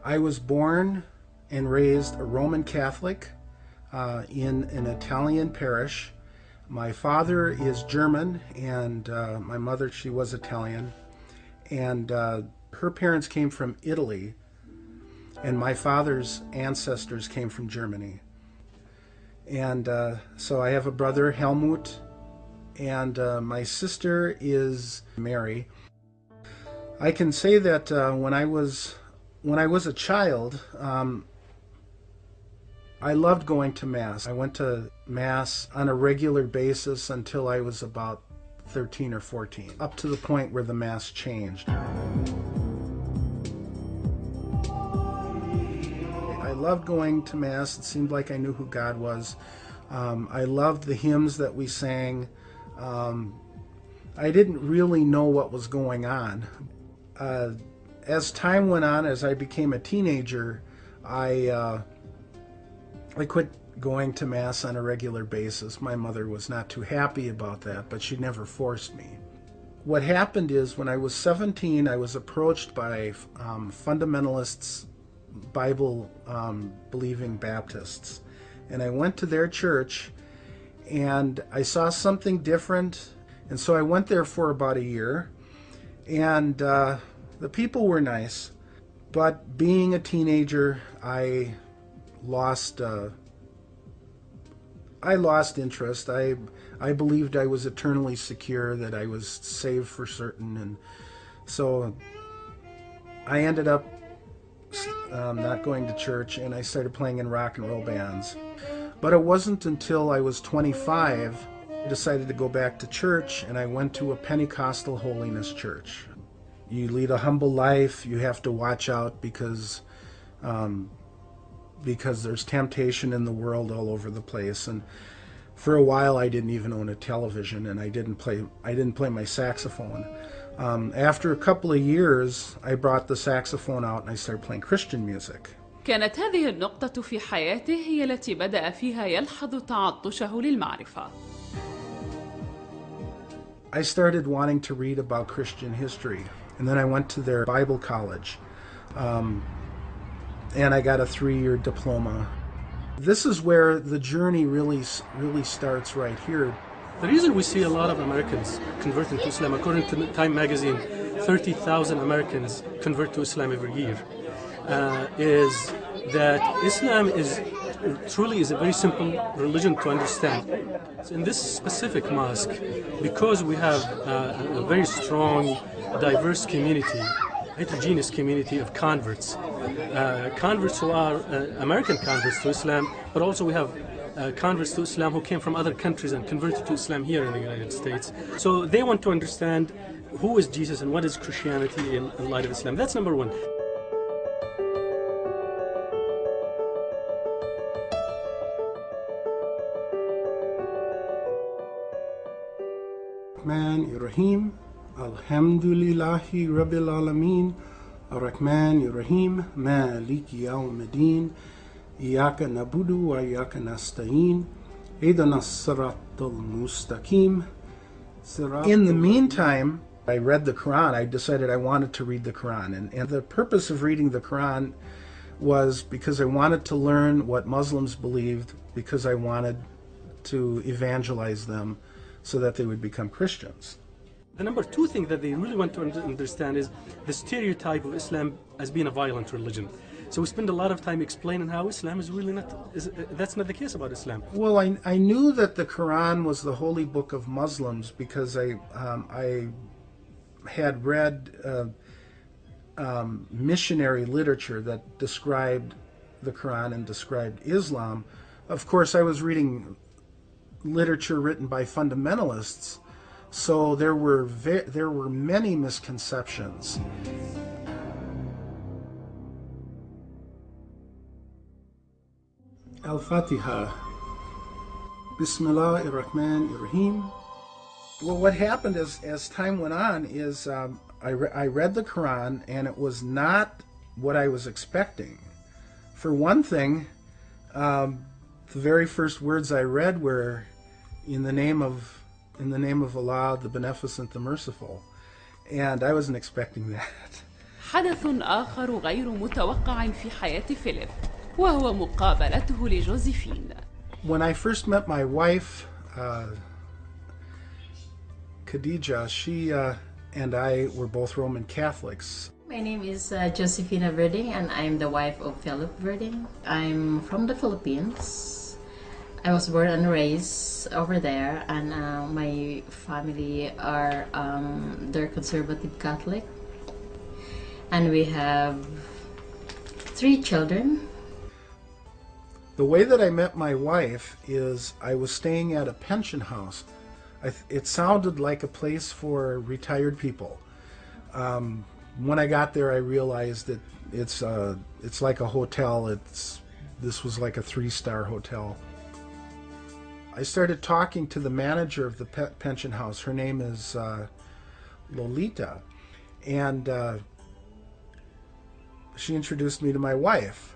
I was born and raised a Roman Catholic in an Italian parish. My father is German, and my mother, she was Italian. And her parents came from Italy, and my father's ancestors came from Germany. And so I have a brother, Helmut, and my sister is Mary. I can say that when I was a child, I loved going to Mass. I went to Mass on a regular basis until I was about 13 or 14, up to the point where the Mass changed. I loved going to Mass. It seemed like I knew who God was. I loved the hymns that we sang. I didn't really know what was going on. As time went on, as I became a teenager, I quit going to Mass on a regular basis. My mother was not too happy about that, but she never forced me. What happened is, when I was 17, I was approached by fundamentalists, Bible-believing Baptists. And I went to their church, and I saw something different. And so I went there for about a year. And the people were nice. But being a teenager, I lost interest. I believed I was eternally secure, that I was saved for certain, and so I ended up not going to church, and I started playing in rock and roll bands. But it wasn't until I was 25 I decided to go back to church, and I went to a Pentecostal holiness church. You lead a humble life. You have to watch out because there's temptation in the world all over the place. And for a while I didn't even own a television, and I didn't play my saxophone. After a couple of years I brought the saxophone out and I started playing Christian music. كانت هذه النقطة في حياته هي التي بدأ فيها يلحظ تعطشه للمعرفة. I started wanting to read about Christian history, and then I went to their Bible college. And I got a 3-year diploma. This is where the journey really starts right here. The reason we see a lot of Americans converting to Islam, according to Time magazine, 30,000 Americans convert to Islam every year, is that Islam truly is a very simple religion to understand. So in this specific mosque, because we have a very strong, diverse community, heterogeneous community of converts, converts who are American converts to Islam, but also we have converts to Islam who came from other countries and converted to Islam here in the United States. So they want to understand who is Jesus and what is Christianity in light of Islam. That's number one. Rahim, Alhamdulillahi Rabbil Alameen, Ar-Rahman Ar-Rahim, Maliki Yawmiddin, Iyaka Nabudu wa Iyaka Nasta'in, Ihdina as-Siratal Mustaqim. In the meantime, I read the Quran. I decided I wanted to read the Quran, and the purpose of reading the Quran was because I wanted to learn what Muslims believed, because I wanted to evangelize them so that they would become Christians. The number two thing that they really want to understand is the stereotype of Islam as being a violent religion. So we spend a lot of time explaining how Islam is really not, that's not the case about Islam. Well, I knew that the Quran was the holy book of Muslims because I had read missionary literature that described the Quran and described Islam. Of course, I was reading literature written by fundamentalists, so there were many misconceptions. Al-Fatiha. Bismillah ar-Rahman ar-Rahim. Well, what happened as time went on is I read the Quran, and it was not what I was expecting. For one thing, the very first words I read were in the name of Allah, the Beneficent, the Merciful, and I wasn't expecting that. حدث آخر غير متوقع في حياة فيليب، وهو مقابلته لجوزيفين. When I first met my wife, Khadija, she and I were both Roman Catholics. My name is Josefina Verding, and I'm the wife of Philip Verding. I'm from the Philippines. I was born and raised over there, and my family are they're conservative Catholic, and we have 3 children. The way that I met my wife is I was staying at a pension house. It sounded like a place for retired people. When I got there, I realized that it's like a hotel. This was like a 3-star hotel. I started talking to the manager of the pension house. Her name is Lolita, and she introduced me to my wife.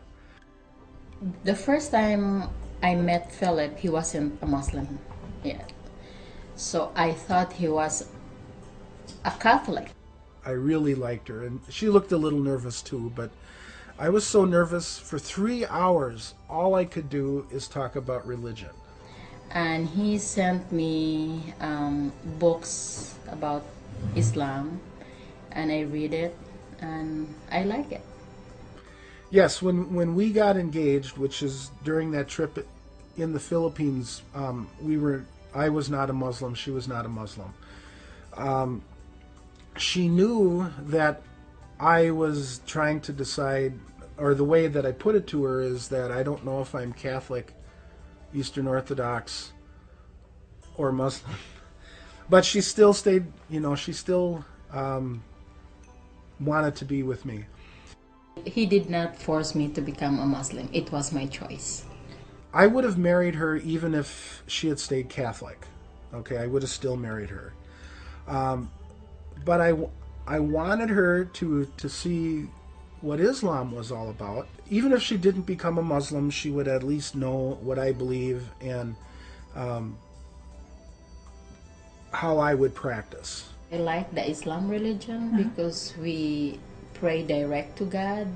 The first time I met Philip, he wasn't a Muslim yet. So I thought he was a Catholic. I really liked her, and she looked a little nervous too, but I was so nervous. For 3 hours, all I could do is talk about religion. And he sent me books about Islam, and I read it, and I like it. Yes, when we got engaged, which is during that trip in the Philippines, I was not a Muslim, she was not a Muslim. She knew that I was trying to decide, or the way that I put it to her is that I don't know if I'm Catholic, Eastern Orthodox, or Muslim. But she still stayed, she still wanted to be with me. He did not force me to become a Muslim. It was my choice. I would have married her even if she had stayed Catholic. Okay, I would have still married her. But I wanted her to see what Islam was all about. Even if she didn't become a Muslim, she would at least know what I believe and how I would practice. I like the Islam religion because we pray direct to God,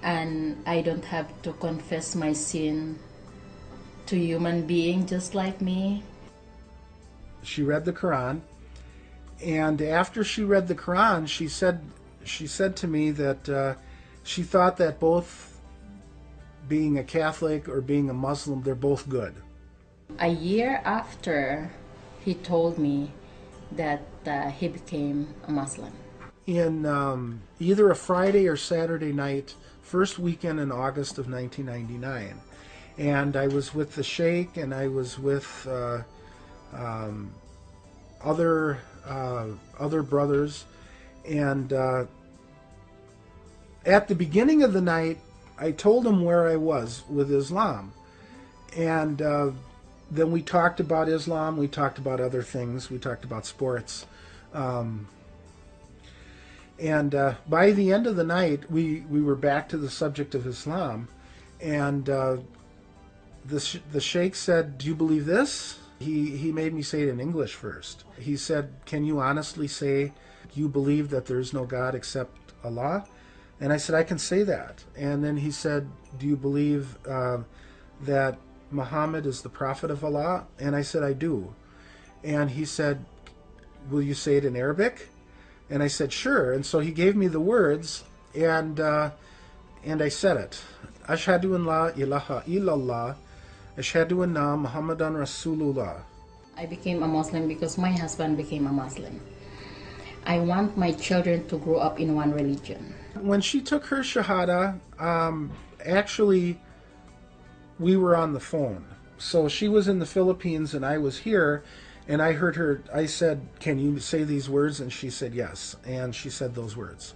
and I don't have to confess my sin to human being just like me. She read the Quran, and after she read the Quran, she said to me that she thought that both being a Catholic or being a Muslim, they're both good. A year after, he told me that he became a Muslim. In either a Friday or Saturday night, first weekend in August of 1999. And I was with the Sheikh, and I was with other brothers. And at the beginning of the night, I told him where I was with Islam. And then we talked about Islam, we talked about other things, we talked about sports. And by the end of the night, we were back to the subject of Islam. And the Sheikh said, "Do you believe this?" He made me say it in English first. He said, "Can you honestly say you believe that there is no God except Allah?" And I said, "I can say that." And then he said, "Do you believe that Muhammad is the prophet of Allah?" And I said, "I do." And he said, "Will you say it in Arabic?" And I said, "Sure." And so he gave me the words, and I said it. Ashhadu an la ilaha illallah, ashhadu anna Muhammadan Rasulullah. I became a Muslim because my husband became a Muslim. I want my children to grow up in one religion. When she took her Shahada, actually, we were on the phone. So she was in the Philippines and I was here, and I heard her, I said, "Can you say these words?" And she said yes, and she said those words.